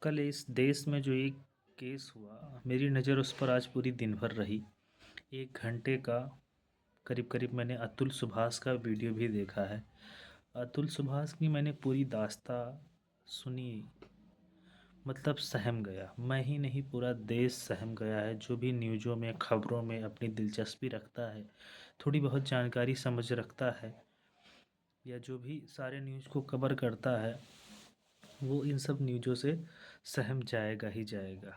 कल इस देश में जो एक केस हुआ, मेरी नज़र उस पर आज पूरी दिन भर रही। 1 घंटे का करीब-करीब मैंने अतुल सुभाष का वीडियो भी देखा है। अतुल सुभाष की मैंने पूरी दास्ताँ सुनी, मतलब सहम गया। मैं ही नहीं, पूरा देश सहम गया है। जो भी न्यूज़ों में, खबरों में अपनी दिलचस्पी रखता है, थोड़ी बहुत जानकारी समझ रखता है, या जो भी सारे न्यूज़ को कवर करता है, वो इन सब न्यूज़ों से सहम जाएगा ही जाएगा।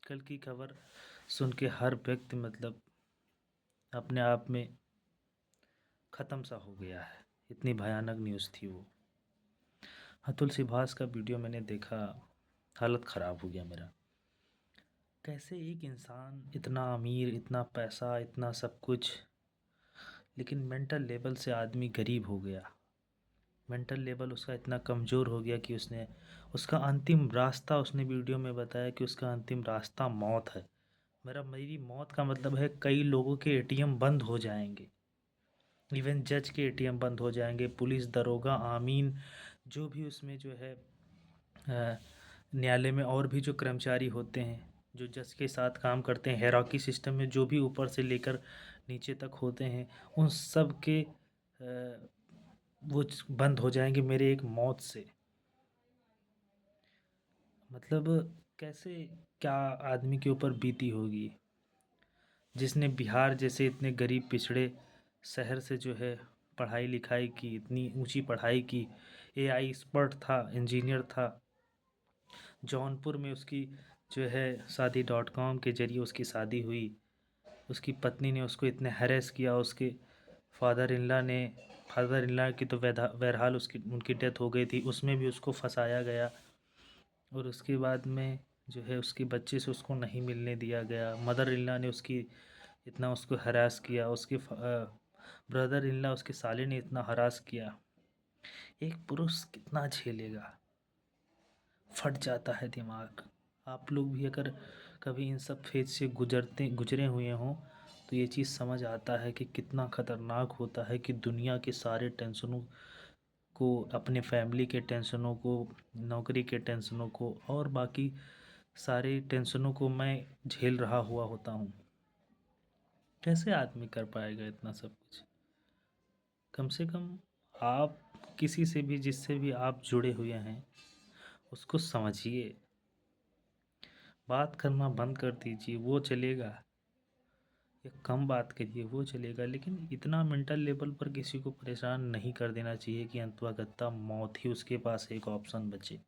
कल की खबर सुन के हर व्यक्ति मतलब अपने आप में ख़त्म सा हो गया है। इतनी भयानक न्यूज़ थी वो। अतुल सुभाष का वीडियो मैंने देखा, हालत ख़राब हो गया मेरा। कैसे एक इंसान इतना अमीर, इतना पैसा, इतना सब कुछ, लेकिन मेंटल लेवल से आदमी गरीब हो गया। मेंटल लेवल उसका इतना कमज़ोर हो गया कि उसका अंतिम रास्ता, उसने वीडियो में बताया कि उसका अंतिम रास्ता मौत है। मेरी मौत का मतलब है कई लोगों के एटीएम बंद हो जाएंगे, इवन जज के एटीएम बंद हो जाएंगे, पुलिस, दरोगा, आमीन, जो भी उसमें जो है न्यायालय में और भी जो कर्मचारी होते हैं, जो जज के साथ काम करते हैं, हायरार्की सिस्टम में जो भी ऊपर से लेकर नीचे तक होते हैं, उन सब के वो बंद हो जाएंगे मेरे एक मौत से। मतलब कैसे, क्या आदमी के ऊपर बीती होगी जिसने बिहार जैसे इतने गरीब पिछड़े शहर से जो है पढ़ाई लिखाई की, इतनी ऊंची पढ़ाई की, एआई एक्सपर्ट था, इंजीनियर था। जौनपुर में उसकी जो है शादी.com के ज़रिए उसकी शादी हुई। उसकी पत्नी ने उसको इतने हैरेस किया, उसके फादर इन लॉ की तो बहरहाल उसकी उनकी डेथ हो गई थी, उसमें भी उसको फंसाया गया। और उसके बाद में जो है उसके बच्चे से उसको नहीं मिलने दिया गया। मदर इन लॉ ने उसकी इतना उसको हरास किया, उसके ब्रदर इन लॉ, उसके साले ने इतना हरास किया। एक पुरुष कितना झेलेगा? फट जाता है दिमाग। आप लोग भी अगर कभी इन सब फेज से गुजरे हुए हों तो ये चीज़ समझ आता है कि कितना ख़तरनाक होता है कि दुनिया के सारे टेंशनों को, अपने फैमिली के टेंशनों को, नौकरी के टेंशनों को और बाकी सारे टेंशनों को मैं झेल रहा हुआ होता हूँ। कैसे आदमी कर पाएगा इतना सब कुछ? कम से कम आप किसी से भी, जिससे भी आप जुड़े हुए हैं, उसको समझिए। बात करना बंद कर दीजिए, वो चलेगा, या कम बात करिए, वो चलेगा, लेकिन इतना मेंटल लेवल पर किसी को परेशान नहीं कर देना चाहिए कि अंततः मौत ही उसके पास एक ऑप्शन बचे।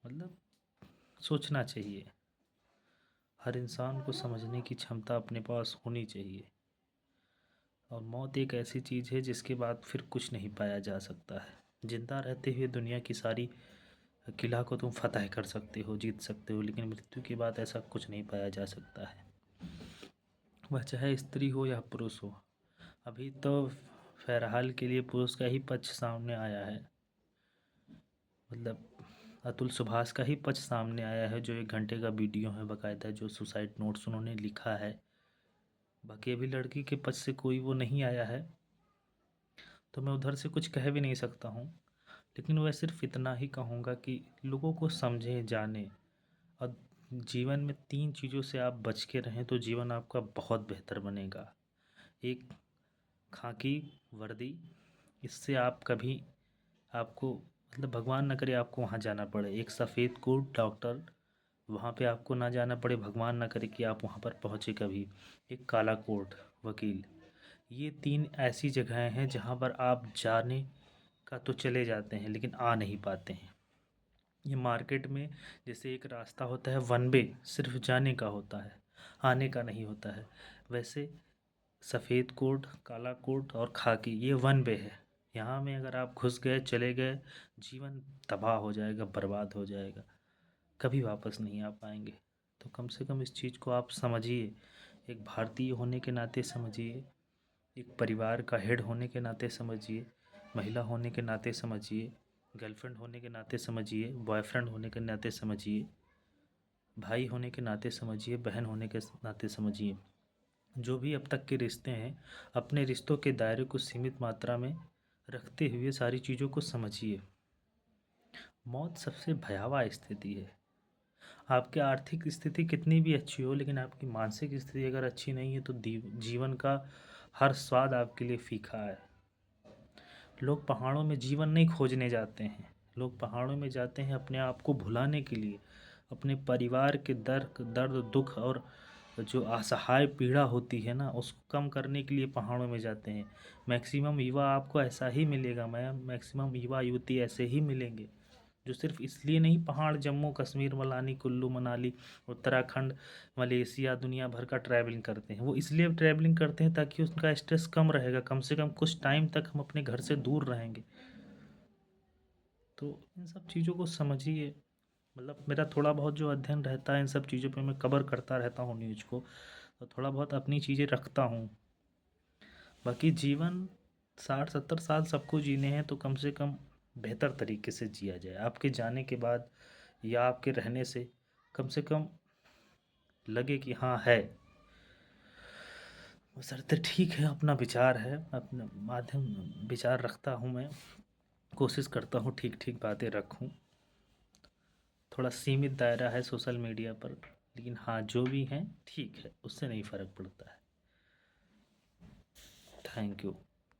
मतलब सोचना चाहिए। हर इंसान को समझने की क्षमता अपने पास होनी चाहिए। और मौत एक ऐसी चीज़ है जिसके बाद फिर कुछ नहीं पाया जा सकता है। जिंदा रहते हुए दुनिया की सारी किला को तुम फतह कर सकते हो, जीत सकते हो, लेकिन मृत्यु के बाद ऐसा कुछ नहीं पाया जा सकता है। वह चाहे स्त्री हो या पुरुष हो। अभी तो फ़िलहाल के लिए पुरुष का ही पक्ष सामने आया है। मतलब अतुल सुभाष का ही पक्ष सामने आया है, जो 1 घंटे का वीडियो है बाकायदा, जो सुसाइड नोट्स उन्होंने लिखा है। बाकी अभी लड़की के पक्ष से कोई वो नहीं आया है, तो मैं उधर से कुछ कह भी नहीं सकता हूँ। लेकिन वह सिर्फ इतना ही कहूँगा कि लोगों को समझें, जानें। और जीवन में 3 चीज़ों से आप बच के रहें तो जीवन आपका बहुत बेहतर बनेगा। एक, खाकी वर्दी, इससे आप कभी, आपको मतलब भगवान ना करे आपको वहाँ जाना पड़े। एक सफ़ेद कोट डॉक्टर, वहाँ पे आपको ना जाना पड़े, भगवान ना करे कि आप वहाँ पर पहुँचे कभी। एक काला कोट वकील। ये 3 ऐसी जगहें हैं जहाँ पर आप जाने का तो चले जाते हैं लेकिन आ नहीं पाते हैं। ये मार्केट में जैसे एक रास्ता होता है वन वे, सिर्फ जाने का होता है, आने का नहीं होता है, वैसे सफ़ेद कोट, काला कोट और खाकी ये वन वे है। यहाँ में अगर आप घुस गए, चले गए, जीवन तबाह हो जाएगा, बर्बाद हो जाएगा, कभी वापस नहीं आ पाएंगे। तो कम से कम इस चीज़ को आप समझिए। एक भारतीय होने के नाते समझिए, एक परिवार का हेड होने के नाते समझिए, महिला होने के नाते समझिए, गर्लफ्रेंड होने के नाते समझिए, बॉयफ्रेंड होने के नाते समझिए, भाई होने के नाते समझिए, बहन होने के नाते समझिए। जो भी अब तक के रिश्ते हैं, अपने रिश्तों के दायरे को सीमित मात्रा में रखते हुए सारी चीज़ों को समझिए। मौत सबसे भयावह स्थिति है। आपकी आर्थिक स्थिति कितनी भी अच्छी हो, लेकिन आपकी मानसिक स्थिति अगर अच्छी नहीं है तो जीवन का हर स्वाद आपके लिए फीका है। लोग पहाड़ों में जीवन नहीं खोजने जाते हैं, लोग पहाड़ों में जाते हैं अपने आप को भुलाने के लिए, अपने परिवार के दर्द दुख और जो असहाय पीड़ा होती है ना, उसको कम करने के लिए पहाड़ों में जाते हैं। मैक्सिमम युवा आपको ऐसा ही मिलेगा मैम, मैक्सिमम युवा युवती ऐसे ही मिलेंगे जो सिर्फ इसलिए नहीं पहाड़ जम्मू कश्मीर मनाली कुल्लू मनाली उत्तराखंड मलेशिया दुनिया भर का ट्रैवलिंग करते हैं। वो इसलिए ट्रैवलिंग करते हैं ताकि उनका स्ट्रेस कम रहेगा, कम से कम कुछ टाइम तक हम अपने घर से दूर रहेंगे। तो इन सब चीज़ों को समझिए। मतलब मेरा थोड़ा बहुत जो अध्ययन रहता है इन सब चीज़ों पे, मैं कवर करता रहता हूँ न्यूज़ को, तो थोड़ा बहुत अपनी चीज़ें रखता हूँ। बाकी जीवन 60-70 साल सबको जीने हैं, तो कम से कम बेहतर तरीके से जिया जाए। आपके जाने के बाद या आपके रहने से कम लगे कि हाँ है। बशर्ते ठीक है, अपना विचार है, अपना माध्यम विचार रखता हूँ मैं, कोशिश करता हूँ ठीक ठीक बातें रखूँ। थोड़ा सीमित दायरा है सोशल मीडिया पर, लेकिन हाँ जो भी हैं ठीक है, उससे नहीं फ़र्क पड़ता है। Thank you.